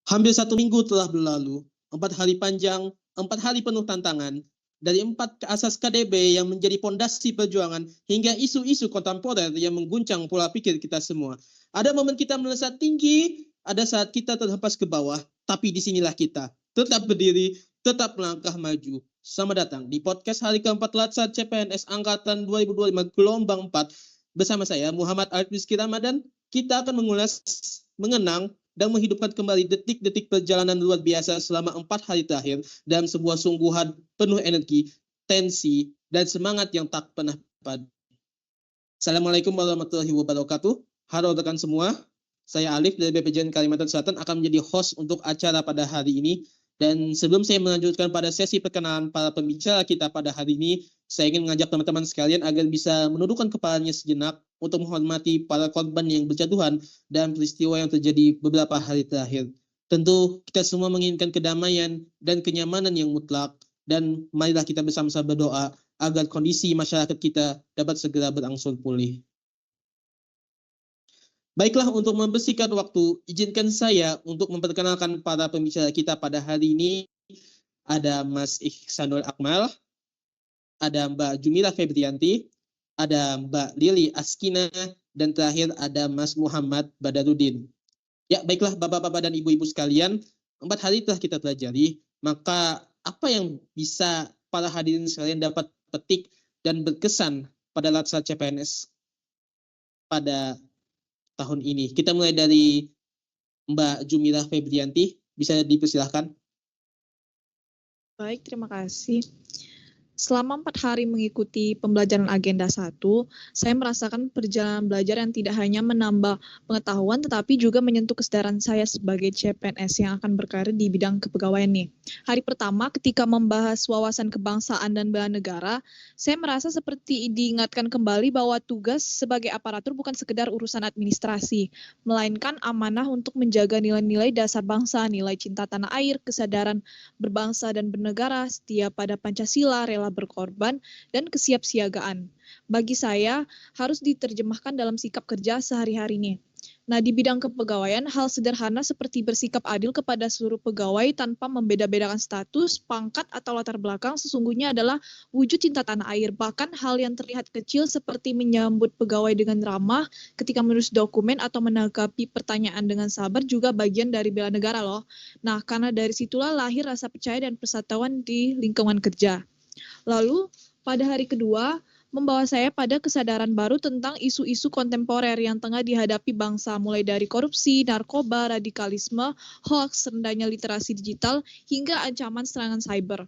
Hampir 1 minggu telah berlalu, 4 hari panjang, 4 hari penuh tantangan, dari 4 asas KDB yang menjadi pondasi perjuangan hingga isu-isu kontemporer yang mengguncang pola pikir kita semua. Ada momen kita melesat tinggi, ada saat kita terhempas ke bawah, tapi disinilah kita tetap berdiri, tetap melangkah maju. Selamat datang di podcast hari keempat Latsar CPNS Angkatan 2025 Gelombang 4 bersama saya Muhammad Arif Rizky Ramadan. Kita akan mengulas, mengenang, dan menghidupkan kembali detik-detik perjalanan luar biasa selama 4 hari terakhir dalam sebuah sungguhan penuh energi, tensi, dan semangat yang tak pernah padam. Assalamualaikum warahmatullahi wabarakatuh. Halo rekan semua, saya Alif dari BPJN Kalimantan Selatan akan menjadi host untuk acara pada hari ini. Dan sebelum saya melanjutkan pada sesi perkenalan para pembicara kita pada hari ini, saya ingin mengajak teman-teman sekalian agar bisa menundukkan kepalanya sejenak untuk menghormati para korban yang berjatuhan dalam peristiwa yang terjadi beberapa hari terakhir. Tentu kita semua menginginkan kedamaian dan kenyamanan yang mutlak, dan marilah kita bersama-sama berdoa agar kondisi masyarakat kita dapat segera berangsur pulih. Baiklah, untuk membersihkan waktu, izinkan saya untuk memperkenalkan para pembicara kita pada hari ini. Ada Mas Ihsanul Akmal, ada Mbak Jumila Febrianti, ada Mbak Lili Askina, dan terakhir ada Mas Muhammad Badarudin. Ya, baiklah Bapak-Bapak dan Ibu-Ibu sekalian, 4 hari telah kita pelajari, maka apa yang bisa para hadirin sekalian dapat petik dan berkesan pada Latsar CPNS pada tahun ini? Kita mulai dari Mbak Jumila Febrianti, bisa dipersilahkan. Baik, terima kasih. Selama 4 hari mengikuti pembelajaran agenda 1, saya merasakan perjalanan belajar yang tidak hanya menambah pengetahuan, tetapi juga menyentuh kesadaran saya sebagai CPNS yang akan berkarir di bidang kepegawaian nih. Hari pertama ketika membahas wawasan kebangsaan dan bela negara, saya merasa seperti diingatkan kembali bahwa tugas sebagai aparatur bukan sekedar urusan administrasi, melainkan amanah untuk menjaga nilai-nilai dasar bangsa, nilai cinta tanah air, kesadaran berbangsa dan bernegara, setia pada Pancasila, rela berkorban, dan kesiapsiagaan. Bagi saya, harus diterjemahkan dalam sikap kerja sehari-hari nih. Nah, di bidang kepegawaian, hal sederhana seperti bersikap adil kepada seluruh pegawai tanpa membeda-bedakan status, pangkat, atau latar belakang sesungguhnya adalah wujud cinta tanah air. Bahkan hal yang terlihat kecil seperti menyambut pegawai dengan ramah ketika menulis dokumen atau menanggapi pertanyaan dengan sabar juga bagian dari bela negara loh. Nah, karena dari situlah lahir rasa percaya dan persatuan di lingkungan kerja. Lalu, pada hari kedua, membawa saya pada kesadaran baru tentang isu-isu kontemporer yang tengah dihadapi bangsa, mulai dari korupsi, narkoba, radikalisme, hoax, rendahnya literasi digital, hingga ancaman serangan cyber.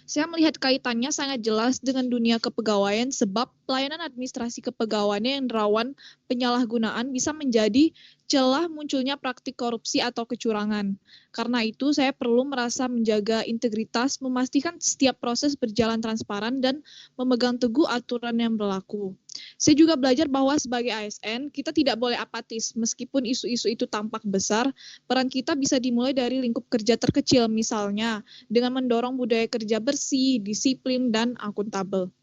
Saya melihat kaitannya sangat jelas dengan dunia kepegawaian sebab pelayanan administrasi kepegawaian yang rawan penyalahgunaan bisa menjadi celah munculnya praktik korupsi atau kecurangan. Karena itu, saya perlu merasa menjaga integritas, memastikan setiap proses berjalan transparan, dan memegang teguh aturan yang berlaku. Saya juga belajar bahwa sebagai ASN, kita tidak boleh apatis. Meskipun isu-isu itu tampak besar, peran kita bisa dimulai dari lingkup kerja terkecil, misalnya dengan mendorong budaya kerja bersih, disiplin, dan akuntabel.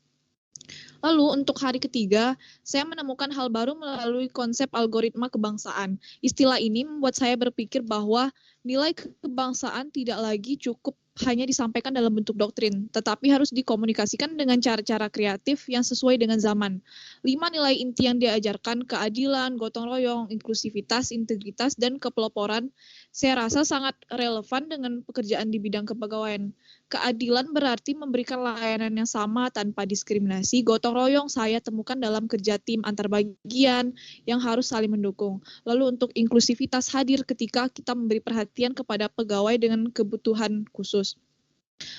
Lalu untuk hari ketiga, saya menemukan hal baru melalui konsep algoritma kebangsaan. Istilah ini membuat saya berpikir bahwa nilai kebangsaan tidak lagi cukup hanya disampaikan dalam bentuk doktrin, tetapi harus dikomunikasikan dengan cara-cara kreatif yang sesuai dengan zaman. 5 nilai inti yang diajarkan, keadilan, gotong royong, inklusivitas, integritas, dan kepeloporan, saya rasa sangat relevan dengan pekerjaan di bidang kepegawaian. Keadilan berarti memberikan layanan yang sama tanpa diskriminasi. Gotong royong saya temukan dalam kerja tim antar bagian yang harus saling mendukung. Lalu untuk inklusivitas hadir ketika kita memberi perhatian kepada pegawai dengan kebutuhan khusus.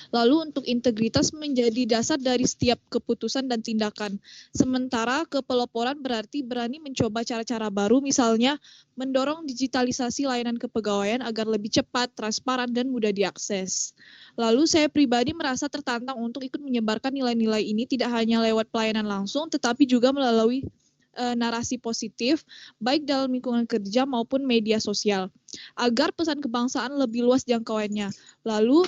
Lalu untuk integritas menjadi dasar dari setiap keputusan dan tindakan. Sementara kepeloporan berarti berani mencoba cara-cara baru, misalnya mendorong digitalisasi layanan kepegawaian agar lebih cepat, transparan, dan mudah diakses. Lalu saya pribadi merasa tertantang untuk ikut menyebarkan nilai-nilai ini tidak hanya lewat pelayanan langsung, tetapi juga melalui narasi positif, baik dalam lingkungan kerja maupun media sosial, agar pesan kebangsaan lebih luas jangkauannya. Lalu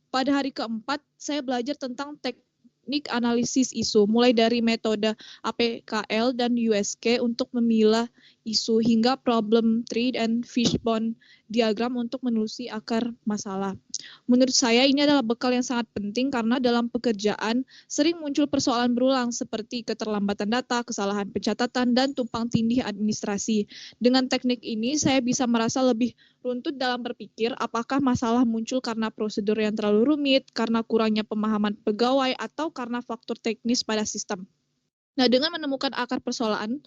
pada hari keempat, saya belajar tentang teknik teknik analisis isu, mulai dari metode APKL dan USK untuk memilah isu hingga problem tree dan fishbone diagram untuk menelusuri akar masalah. Menurut saya ini adalah bekal yang sangat penting karena dalam pekerjaan sering muncul persoalan berulang seperti keterlambatan data, kesalahan pencatatan, dan tumpang tindih administrasi. Dengan teknik ini saya bisa merasa lebih runtut dalam berpikir apakah masalah muncul karena prosedur yang terlalu rumit, karena kurangnya pemahaman pegawai, atau karena faktor teknis pada sistem. Nah, dengan menemukan akar persoalan,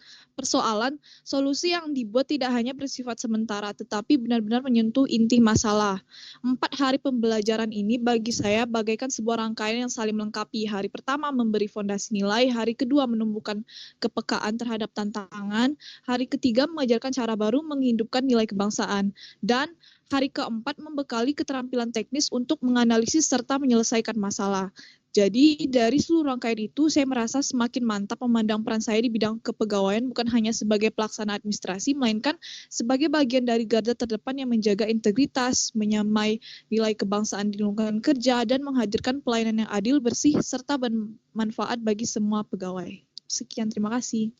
solusi yang dibuat tidak hanya bersifat sementara, tetapi benar-benar menyentuh inti masalah. 4 hari pembelajaran ini bagi saya bagaikan sebuah rangkaian yang saling melengkapi. Hari pertama memberi fondasi nilai, hari kedua menumbuhkan kepekaan terhadap tantangan, hari ketiga mengajarkan cara baru menghidupkan nilai kebangsaan, dan hari keempat membekali keterampilan teknis untuk menganalisis serta menyelesaikan masalah. Jadi dari seluruh rangkaian itu saya merasa semakin mantap memandang peran saya di bidang kepegawaian bukan hanya sebagai pelaksana administrasi, melainkan sebagai bagian dari garda terdepan yang menjaga integritas, menyamai nilai kebangsaan di lingkungan kerja, dan menghadirkan pelayanan yang adil, bersih, serta bermanfaat bagi semua pegawai. Sekian, terima kasih.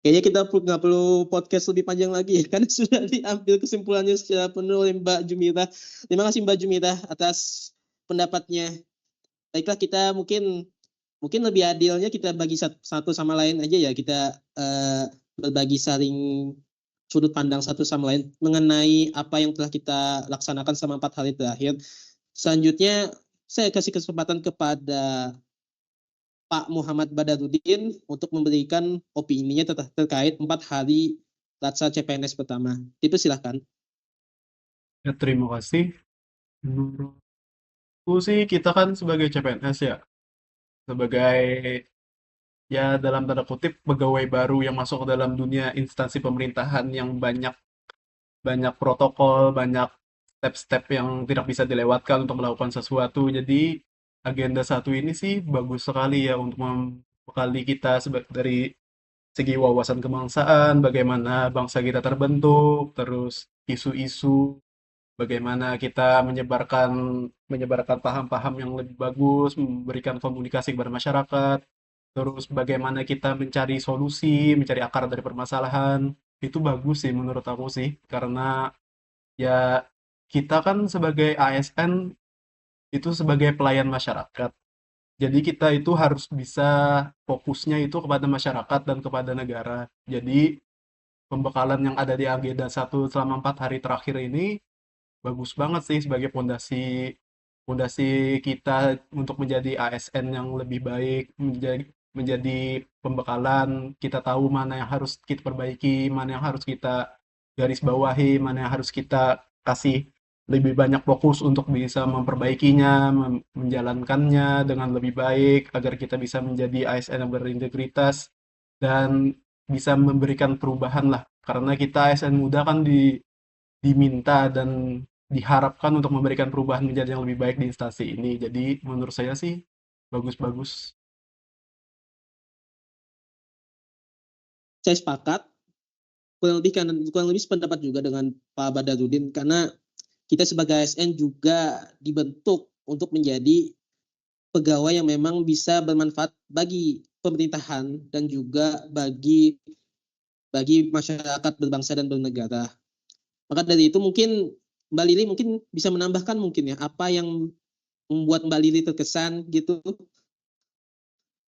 Kayaknya kita nggak perlu podcast lebih panjang lagi ya, karena sudah diambil kesimpulannya secara penuh oleh Mbak Jumita. Terima kasih Mbak Jumita atas pendapatnya. Baiklah, kita mungkin lebih adilnya kita bagi satu sama lain aja ya, kita berbagi saling sudut pandang satu sama lain mengenai apa yang telah kita laksanakan selama 4 hari terakhir. Selanjutnya saya kasih kesempatan kepada Pak Muhammad Badarudin untuk memberikan opininya terkait 4 hari Laksa CPNS pertama. Itu silahkan. Ya, terima kasih. Menurutku sih kita kan sebagai CPNS ya, sebagai ya dalam tanda kutip pegawai baru yang masuk ke dalam dunia instansi pemerintahan yang banyak banyak protokol, banyak step-step yang tidak bisa dilewatkan untuk melakukan sesuatu. Jadi agenda satu ini sih bagus sekali ya untuk membekali kita dari segi wawasan kebangsaan, bagaimana bangsa kita terbentuk, terus isu-isu, bagaimana kita menyebarkan menyebarkan paham-paham yang lebih bagus, memberikan komunikasi kepada masyarakat, terus bagaimana kita mencari solusi, mencari akar dari permasalahan. Itu bagus sih menurut aku sih, karena ya kita kan sebagai ASN itu sebagai pelayan masyarakat. Jadi kita itu harus bisa fokusnya itu kepada masyarakat dan kepada negara. Jadi pembekalan yang ada di agenda satu selama 4 hari terakhir ini bagus banget sih sebagai fondasi fondasi kita untuk menjadi ASN yang lebih baik, menjadi pembekalan, kita tahu mana yang harus kita perbaiki, mana yang harus kita garis bawahi, mana yang harus kita kasih lebih banyak fokus untuk bisa memperbaikinya, menjalankannya dengan lebih baik agar kita bisa menjadi ASN yang berintegritas dan bisa memberikan perubahan lah. Karena kita ASN muda kan diminta dan diharapkan untuk memberikan perubahan menjadi yang lebih baik di instansi ini. Jadi menurut saya sih bagus-bagus. Saya sepakat, kurang lebih sependapat juga dengan Pak Badarudin, karena kita sebagai ASN juga dibentuk untuk menjadi pegawai yang memang bisa bermanfaat bagi pemerintahan dan juga bagi masyarakat berbangsa dan bernegara. Maka dari itu mungkin Mbak Lili mungkin bisa menambahkan mungkin ya apa yang membuat Mbak Lili terkesan gitu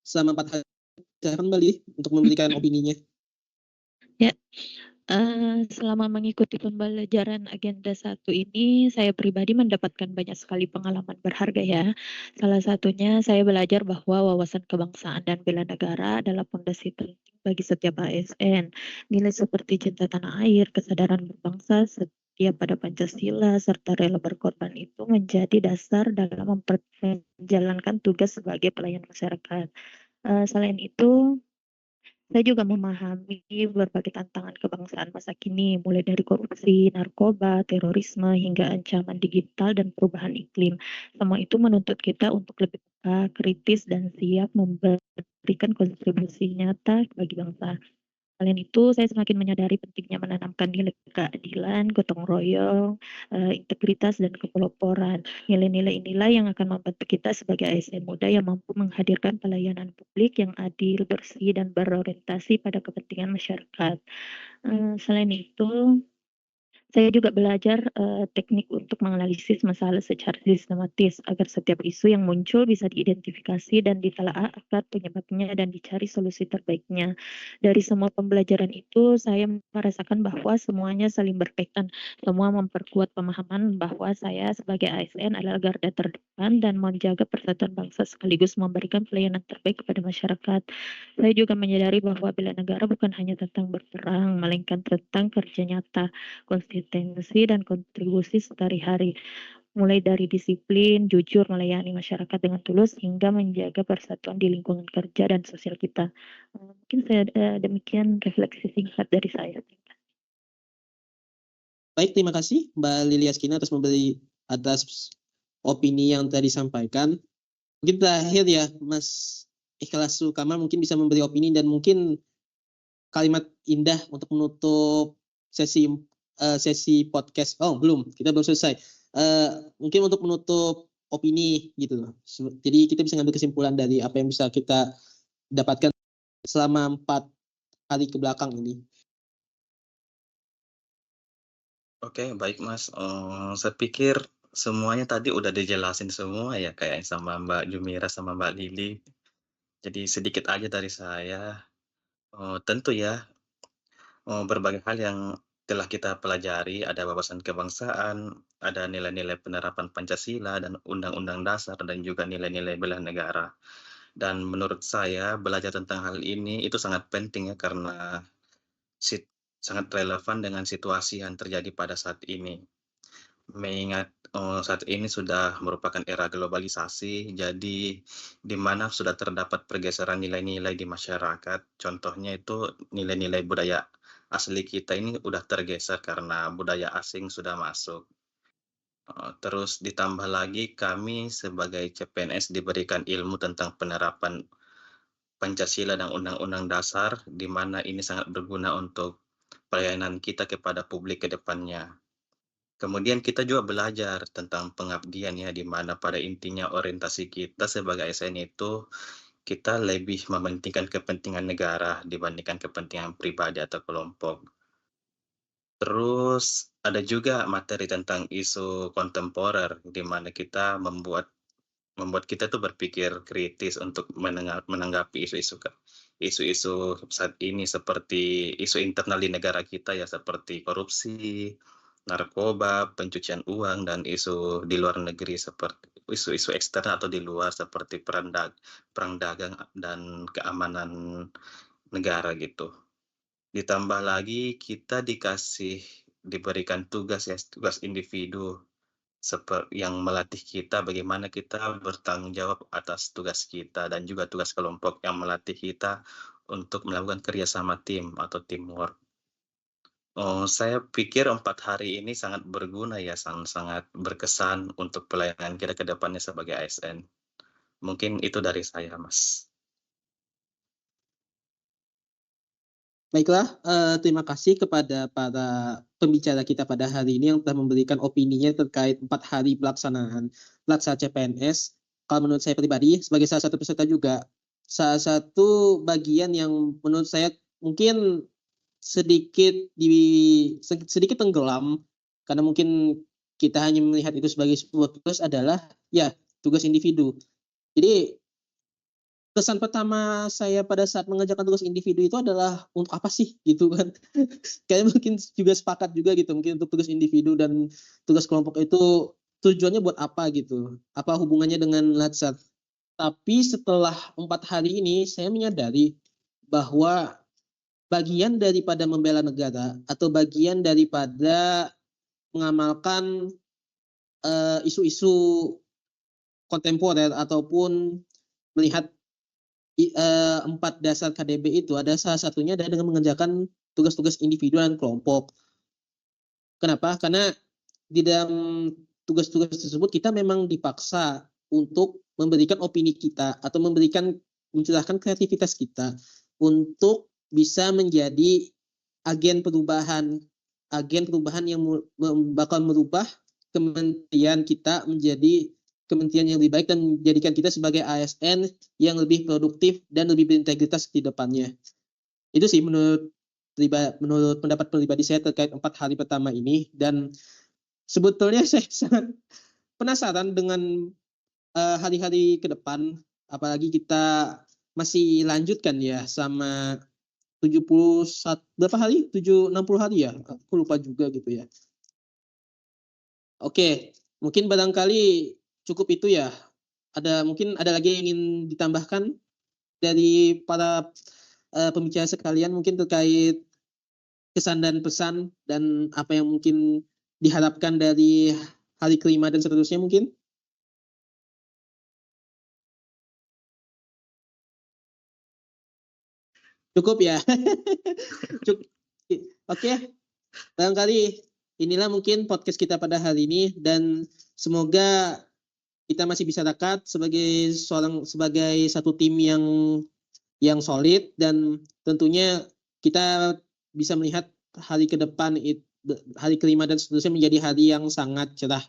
selama 4 hari. Silakan Mbak Lili untuk memberikan opininya. Ya, selama mengikuti pembelajaran agenda 1 ini, saya pribadi mendapatkan banyak sekali pengalaman berharga ya. Salah satunya saya belajar bahwa wawasan kebangsaan dan bela negara adalah fondasi penting bagi setiap ASN. Nilai seperti cinta tanah air, kesadaran berbangsa, setia pada Pancasila, serta rela berkorban itu menjadi dasar dalam menjalankan tugas sebagai pelayan masyarakat. Selain itu, saya juga memahami berbagai tantangan kebangsaan masa kini, mulai dari korupsi, narkoba, terorisme, hingga ancaman digital dan perubahan iklim. Semua itu menuntut kita untuk lebih peka, kritis, dan siap memberikan kontribusi nyata bagi bangsa. Selain itu, saya semakin menyadari pentingnya menanamkan nilai keadilan, gotong royong, integritas, dan kepeloporan. Nilai-nilai inilah yang akan membantu kita sebagai ASN muda yang mampu menghadirkan pelayanan publik yang adil, bersih, dan berorientasi pada kepentingan masyarakat. Selain itu, saya juga belajar teknik untuk menganalisis masalah secara sistematis agar setiap isu yang muncul bisa diidentifikasi dan ditelaah akar penyebabnya dan dicari solusi terbaiknya. Dari semua pembelajaran itu, saya merasakan bahwa semuanya saling berkaitan. Semua memperkuat pemahaman bahwa saya sebagai ASN adalah garda terdepan dan menjaga persatuan bangsa sekaligus memberikan pelayanan terbaik kepada masyarakat. Saya juga menyadari bahwa bela negara bukan hanya tentang berperang, melainkan tentang kerja nyata, konsistensi, dan kontribusi sehari-hari, mulai dari disiplin, jujur melayani masyarakat dengan tulus, hingga menjaga persatuan di lingkungan kerja dan sosial kita. Mungkin demikian refleksi singkat dari saya. Baik, terima kasih Mbak Liliaskina atas opini yang tadi disampaikan. Mungkin terakhir ya, Mas Ikhlas Sukamar mungkin bisa memberi opini dan mungkin kalimat indah untuk menutup sesi podcast. Oh, belum, kita belum selesai. Mungkin untuk menutup opini gitu loh. Jadi kita bisa ngambil kesimpulan dari apa yang bisa kita dapatkan selama 4 hari ke belakang ini. Oke, baik Mas. Saya pikir semuanya tadi udah dijelasin semua ya, kayak sama Mbak Jumira sama Mbak Lili. Jadi sedikit aja dari saya. Tentu ya, berbagai hal yang telah kita pelajari, ada wawasan kebangsaan, ada nilai-nilai penerapan Pancasila dan Undang-Undang Dasar, dan juga nilai-nilai bela negara. Dan menurut saya belajar tentang hal ini itu sangat penting ya, karena sangat relevan dengan situasi yang terjadi pada saat ini. Mengingat saat ini sudah merupakan era globalisasi, jadi di mana sudah terdapat pergeseran nilai-nilai di masyarakat. Contohnya itu nilai-nilai budaya asli kita ini udah tergeser karena budaya asing sudah masuk. Terus ditambah lagi kami sebagai CPNS diberikan ilmu tentang penerapan Pancasila dan Undang-Undang Dasar, di mana ini sangat berguna untuk pelayanan kita kepada publik ke depannya. Kemudian kita juga belajar tentang pengabdian ya, di mana pada intinya orientasi kita sebagai ASN itu, kita lebih mementingkan kepentingan negara dibandingkan kepentingan pribadi atau kelompok. Terus ada juga materi tentang isu kontemporer, di mana kita membuat kita tuh berpikir kritis untuk menanggapi isu-isu saat ini, seperti isu internal di negara kita ya, seperti korupsi, narkoba, pencucian uang, dan isu di luar negeri seperti isu-isu eksternal atau di luar seperti perang dagang dan keamanan negara gitu. Ditambah lagi kita diberikan tugas ya, tugas individu yang melatih kita bagaimana kita bertanggung jawab atas tugas kita, dan juga tugas kelompok yang melatih kita untuk melakukan kerjasama tim atau teamwork. Saya pikir 4 hari ini sangat berguna ya, sangat berkesan untuk pelayanan kita ke depannya sebagai ASN. Mungkin itu dari saya, Mas. Baiklah, terima kasih kepada para pembicara kita pada hari ini yang telah memberikan opininya terkait 4 hari pelaksanaan Laksa CPNS. Kalau menurut saya pribadi, sebagai salah satu peserta juga, salah satu bagian yang menurut saya mungkin sedikit tenggelam, karena mungkin kita hanya melihat itu sebagai sebuah tugas adalah ya tugas individu. Jadi kesan pertama saya pada saat mengerjakan tugas individu itu adalah untuk apa sih gitu kan. Kayaknya mungkin juga sepakat juga gitu, mungkin untuk tugas individu dan tugas kelompok itu tujuannya buat apa gitu, apa hubungannya dengan Latsat. Tapi setelah 4 hari ini saya menyadari bahwa bagian daripada membela negara atau bagian daripada mengamalkan isu-isu kontemporer ataupun melihat 4 dasar KDB itu, ada salah satunya adalah dengan mengerjakan tugas-tugas individu dan kelompok. Kenapa? Karena di dalam tugas-tugas tersebut kita memang dipaksa untuk memberikan opini kita atau mencurahkan kreativitas kita untuk bisa menjadi agen perubahan yang bakal merubah kementerian kita menjadi kementerian yang lebih baik dan menjadikan kita sebagai ASN yang lebih produktif dan lebih berintegritas di depannya. Itu sih menurut pendapat pribadi saya terkait 4 hari pertama ini, dan sebetulnya saya sangat penasaran dengan hari-hari ke depan, apalagi kita masih lanjutkan ya sama 61 berapa hari? 60 hari ya? Aku lupa juga gitu ya. Oke, mungkin barangkali cukup itu ya. Mungkin ada lagi yang ingin ditambahkan dari para pembicara sekalian, mungkin terkait kesan dan pesan dan apa yang mungkin diharapkan dari hari kelima dan seterusnya mungkin? Cukup ya? Cukup. Oke, barangkali inilah mungkin podcast kita pada hari ini, dan semoga kita masih bisa dekat sebagai satu tim yang solid, dan tentunya kita bisa melihat hari ke depan, hari kelima dan seterusnya menjadi hari yang sangat cerah.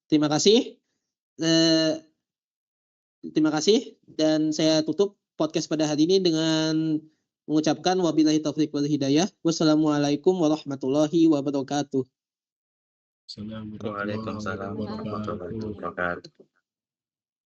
Terima kasih. Terima kasih, dan saya tutup podcast pada hari ini dengan mengucapkan wabillahi taufiq wal hidayah. Wassalamualaikum warahmatullahi wabarakatuh. Assalamualaikum Waalaikumsalam warahmatullahi wabarakatuh.